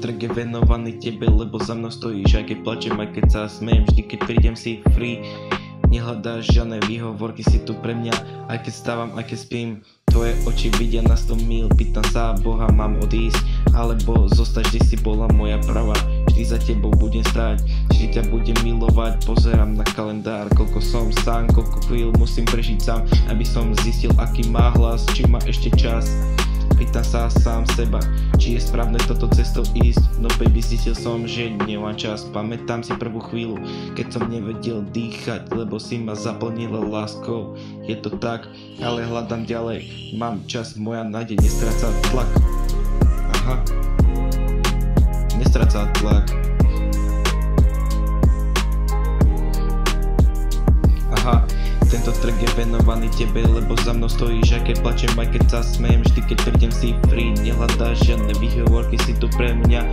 track je venovaný tebe, lebo za mnou stojíš. Aj keď plačem, aj keď sa smejem, vždy keď prídem si free. Nehľadáš žiadne výhovorky, si tu pre mňa. Aj keď stávam, aj keď spím, tvoje oči vidia na 100 mil. Pýtam sa Boha, mám odísť alebo zostať, vždy si bola moja pravá. Vždy za tebou budem stáť, vždy ťa budem milovať. Pozerám na kalendár, koľko som sám, koľko chvíľ musím prežiť sám, aby som zistil, aký má hlas, či má ešte čas. Pýtam sa sám seba, či je správne toto cestou ísť. No baby, zistil som, že nemám čas. Pamätám si prvú chvíľu, keď som nevedel dýchať, lebo si ma zaplnila láskou. Je to tak, ale hľadám ďalej. Mám čas, moja nádej nestráca tlak. Aha, nestráca tlak. Aha, tento track je venovaný tebe, lebo za mnou stojíš. Aj keď plačem, aj keď sa smejem, vždy keď prídem si free. Nehľadáš žiadne výhovorky, si tu pre mňa.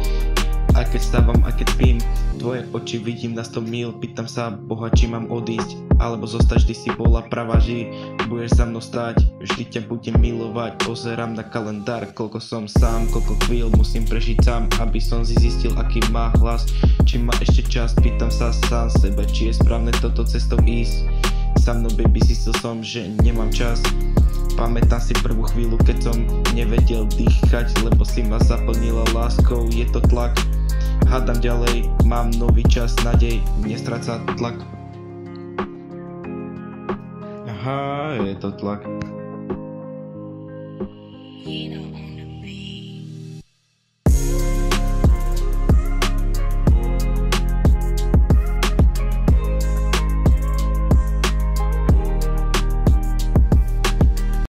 Aj keď stávam, aj keď spím, tvoje oči vidím na 100 mil. Pýtam sa Boha, či mám odísť alebo zostať, vždy si bola pravá, že budeš za mnou stáť, vždy ťa budem milovať. Pozerám na kalendár, koľko som sám, koľko chvíľ musím prežiť sám, aby som si zistil, aký má hlas, či má ešte čas. Pýtam sa sám seba, či je správne toto cestou ísť. Sa mnou baby, zistil som, že nemám čas. Pamätám si prvú chvíľu, keď som nevedel dýchať, lebo si ma zaplnila láskou. Je to tlak, hádam ďalej, mám nový čas, nádej nestráca tlak. Aha, je to tlak.